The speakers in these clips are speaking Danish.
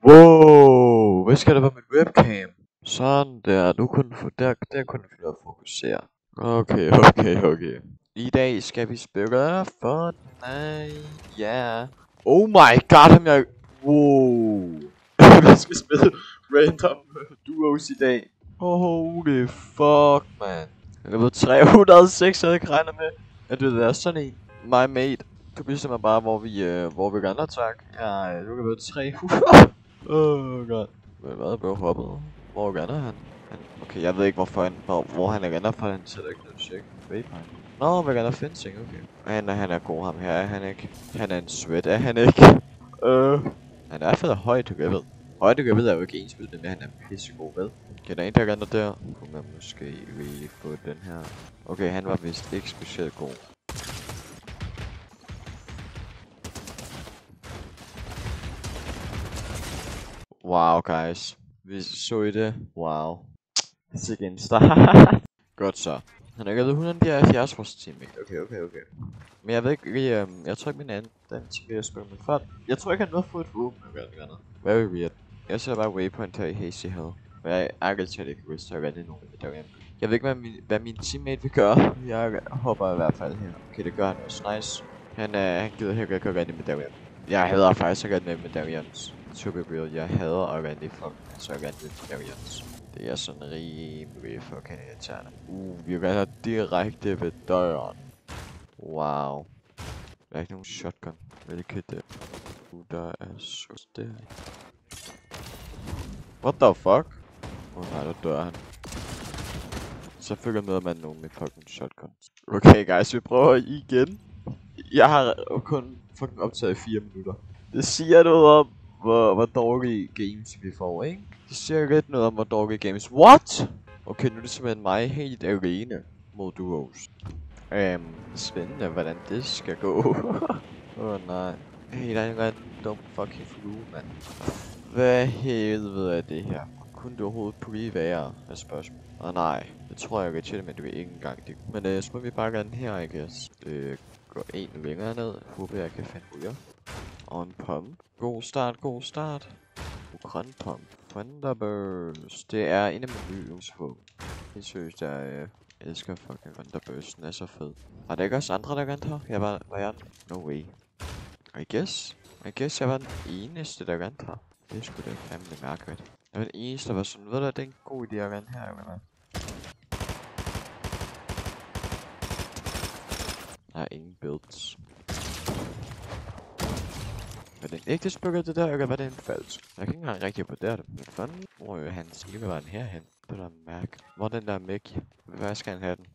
Wow, hvad skal der være mit webcam? Sådan der, nu kunne der kunne vi noget fokusere. Okay. I dag skal vi spille Fortnite. Yeah. Oh my god, wow. Vi skal spille random duos i dag. Holy fuck, man. Jeg var 306, jeg havde ikke regnet med, at det ville være sådan en. My mate. Du viser mig bare, hvor vi gerne har tak. Ja, nu kan vi 300. Oh god. Hvad blev hoppet? Hvor gerne er han? Okay, jeg ved ikke hvor han er gerne, for han sætter ikke noget check. Waypoint. Nå, hvad gerne er fencing, okay. Han er god, ham her er han ikke. Han er en sweat, er han ikke? Han er i hvert fald højdegravid. Højdegravid er jo ikke ensbetydende med, at han er pissegod, ved. Okay, der er en der gerne der. Kunne man måske lige få den her. Okay, han var vist ikke specielt god. Wow, guys. Vi så I det. Wow. Sikke en start. Godt så. Han er gået 170 vores teammate. Okay. Men jeg ved ikke lige, jeg tror ikke min anden teammate er spillet med før. Jeg tror ikke han nåede at få et våben eller noget. Very weird. Jeg ser bare waypoint her i Hazy Hill. Og jeg ærgerligt til at ikke lyst til at rette nogen med derhjemme. Jeg ved ikke hvad min teammate vil gøre. Jeg håber i hvert fald her. Okay, det gør han også nice. Han gider helt ikke at rette med derhjemme. Jeg hader faktisk at rette med derhjemme. To be real, jeg hader at rende i folk, så jeg rende med Arians. Det er sådan rimelig fucking irriterende. Vi render direkte ved døren. Wow. Der er ikke nogen shotgun. Hvilket det. Der er så der. What the fuck? Nej, der dør han. Så følger med, at man nogen med fucking shotgun. Okay guys, vi prøver igen. Jeg har kun fucking optaget 4 minutter. Det siger noget om, hvor dårlige games vi får, ikke? Det siger lidt noget om, hvor dårlige games. What? Okay, nu er det simpelthen mig helt alene mod duos. Spændende, hvordan det skal gå. Nej. Hey, der er en random fucking flue, mand. Hvad helvede er det her? Kunne det overhovedet blive værre af spørgsmål? Nej, det tror jeg ikke til, men det vil ikke engang det. Men så må vi bare gerne her, I guess. Gå en længere ned. Håber jeg kan finde ud af. Og en pump. God start. Grøn pump. Thunderburst. Det er en af mine yndlingsvåben. Helt seriøst, jeg elsker fucking Thunderburst. Den er så fed. Var der ikke også andre, der rent her? Var jeg? No way. I guess jeg var den eneste, der rent her. Det skulle da fandme mærkeligt. Jeg var den eneste, der var sådan, ved du, det er en god idé at rent her, eller hvad? Der er ingen builds. Er det en ægte spøkker det der, eller var det en falsk? Jeg kan ikke engang rigtig vurdere det. Men fanden, hvor hans ikke var den herhen. Det der mærke. Hvor den der Mickey? Hvad skal han have den?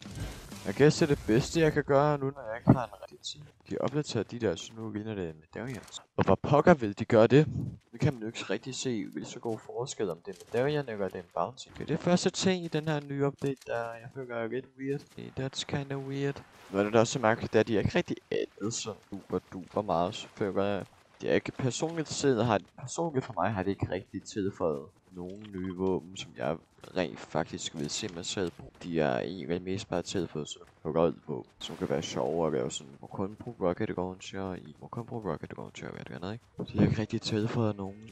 Jeg guess det er det bedste jeg kan gøre nu, når jeg ikke har en rigtig tid. De opdaterer de der, så nu ligner det medallions. Og hvor pokker vil de gøre det? Nu kan man jo ikke rigtig se, vil så god forskel om det er medallion eller det er en bounty. Det er det første ting i den her nye update, der jeg føler er lidt weird. That's kinda weird. Men det er også så mærkeligt, at de ikke rigtig ændret så duper meget, så føler jeg. Det er ikke personligt for mig har det ikke rigtig tilføjet nogle nye våben, som jeg rent faktisk vil se mig selv på. De er egentlig mest bare tilføjet sådan på våben, som kan være sjovere at lave sådan. Må kun bruge rocket launcher hvad det andet, ikke? De har ikke rigtig tilføjet nogen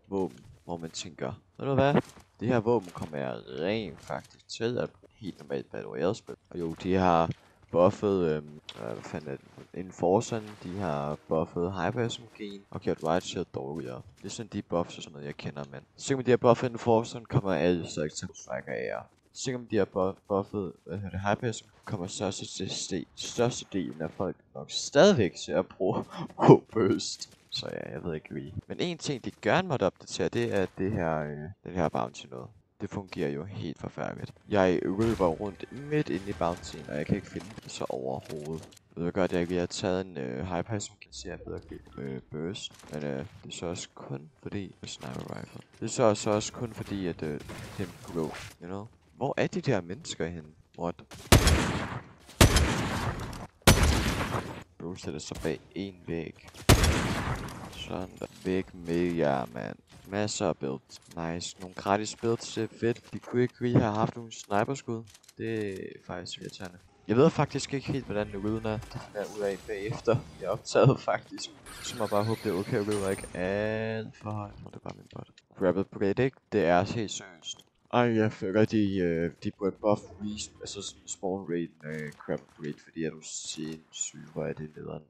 våben, hvor man tænker, ved du hvad? Det her våben kommer jeg rent faktisk til at helt normalt Battle Royale-spil. Og jo, de har buffet, hvad fanden er det? Enforceren, de har buffet Hyper SMG'en og gjort Right Shield dårligere. Det er sådan de buffs og sådan noget, jeg kender, men selvom de har buffet Enforceren, kommer alle så ikke til at strikke af jer. Selvom de har buffet, Hyper SMG, kommer størstedelen af folk nok stadigvæk til at bruge Burst. Så ja, jeg ved ikke lige. Men en ting, de gerne måtte opdatere, det er det her, den her bounty noget. Det fungerer jo helt forfærdeligt. Jeg løber rundt midt inde i bouncyen, og jeg kan ikke finde det så overhovedet. Jeg ved godt, at jeg lige har taget en hyper, som kan se, at jeg bedre burst. Men det er så også kun fordi, sniper rifle. Det er så også kun fordi, at det er pro, you know? Hvor er de der mennesker henne? What? Bro sætter sig bag en væg. Sådan der. Væk med jer, mand. Masser af builds. Nice. Nogle gratis builds, det er fedt. De kunne ikke lige have haft nogle sniperskud. Det er faktisk irriterende. Jeg ved faktisk ikke helt, hvordan lyden er. Det finder jeg ud af bagefter. Jeg er optaget faktisk. Så må jeg bare håbe, det er okay. Jeg ved ikke alt for højt. Det er bare min bot. Rapid Parade, ikke? Det er helt seriøst. Ej, jeg føler, de burde buff Reese, altså sådan spawn rate Crab Parade, fordi er du sindssyg, hvor er det nederen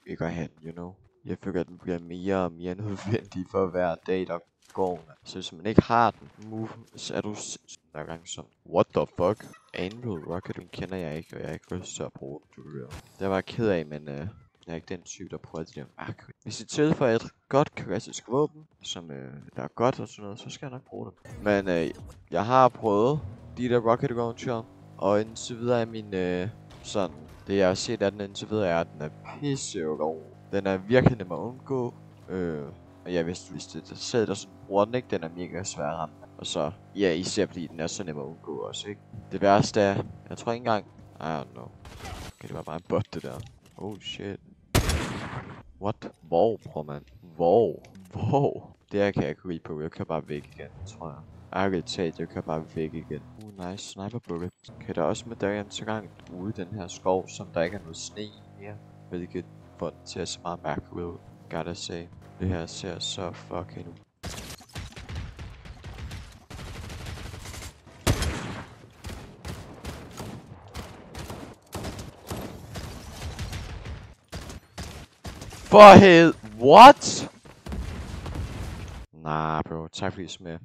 ikke at have den, you know? Jeg føler, at den bliver mere og mere nødvendig for hver dag, der går. Så hvis man ikke har den move, så er du hver gang sådan, what the fuck? Anvil Rocket, den kender jeg ikke, og jeg har ikke lyst til at bruge den, du ved. Det var jeg ked af, men jeg er ikke den type, der prøver de der mærke. Hvis I tilføjer et godt klassisk våben, som der er godt og sådan noget, så skal jeg nok bruge det. Men jeg har prøvet de der Rocket Launcher, og indtil videre er min sådan, det jeg har set af den indtil videre er, at den er pisseulov. Den er virkelig nem at undgå. Og ja, hvis det selv der sådan bruger den ikke, den er mega svær at ramme. Og så, ja, især fordi den er så nem at undgå også, ikke? Det værste er, jeg tror ikke engang, I don't know. Okay, det var bare en bot, det der. Oh shit. What? Hvor, bror mand? Hvor? Det her kan jeg ikke ride på, jeg kan bare væk igen, tror jeg. Ærligt talt, jeg kan bare væk igen. Nice sniper bullet. Kan der også medaljen så langt ude i den her skov, som der ikke er noget sne i mere. Hvilket får den til at se meget mærkeligt ud. Gotta say. Det her ser så fucking ud. For helvede. What? Nah, bro. Tak fordi I så med.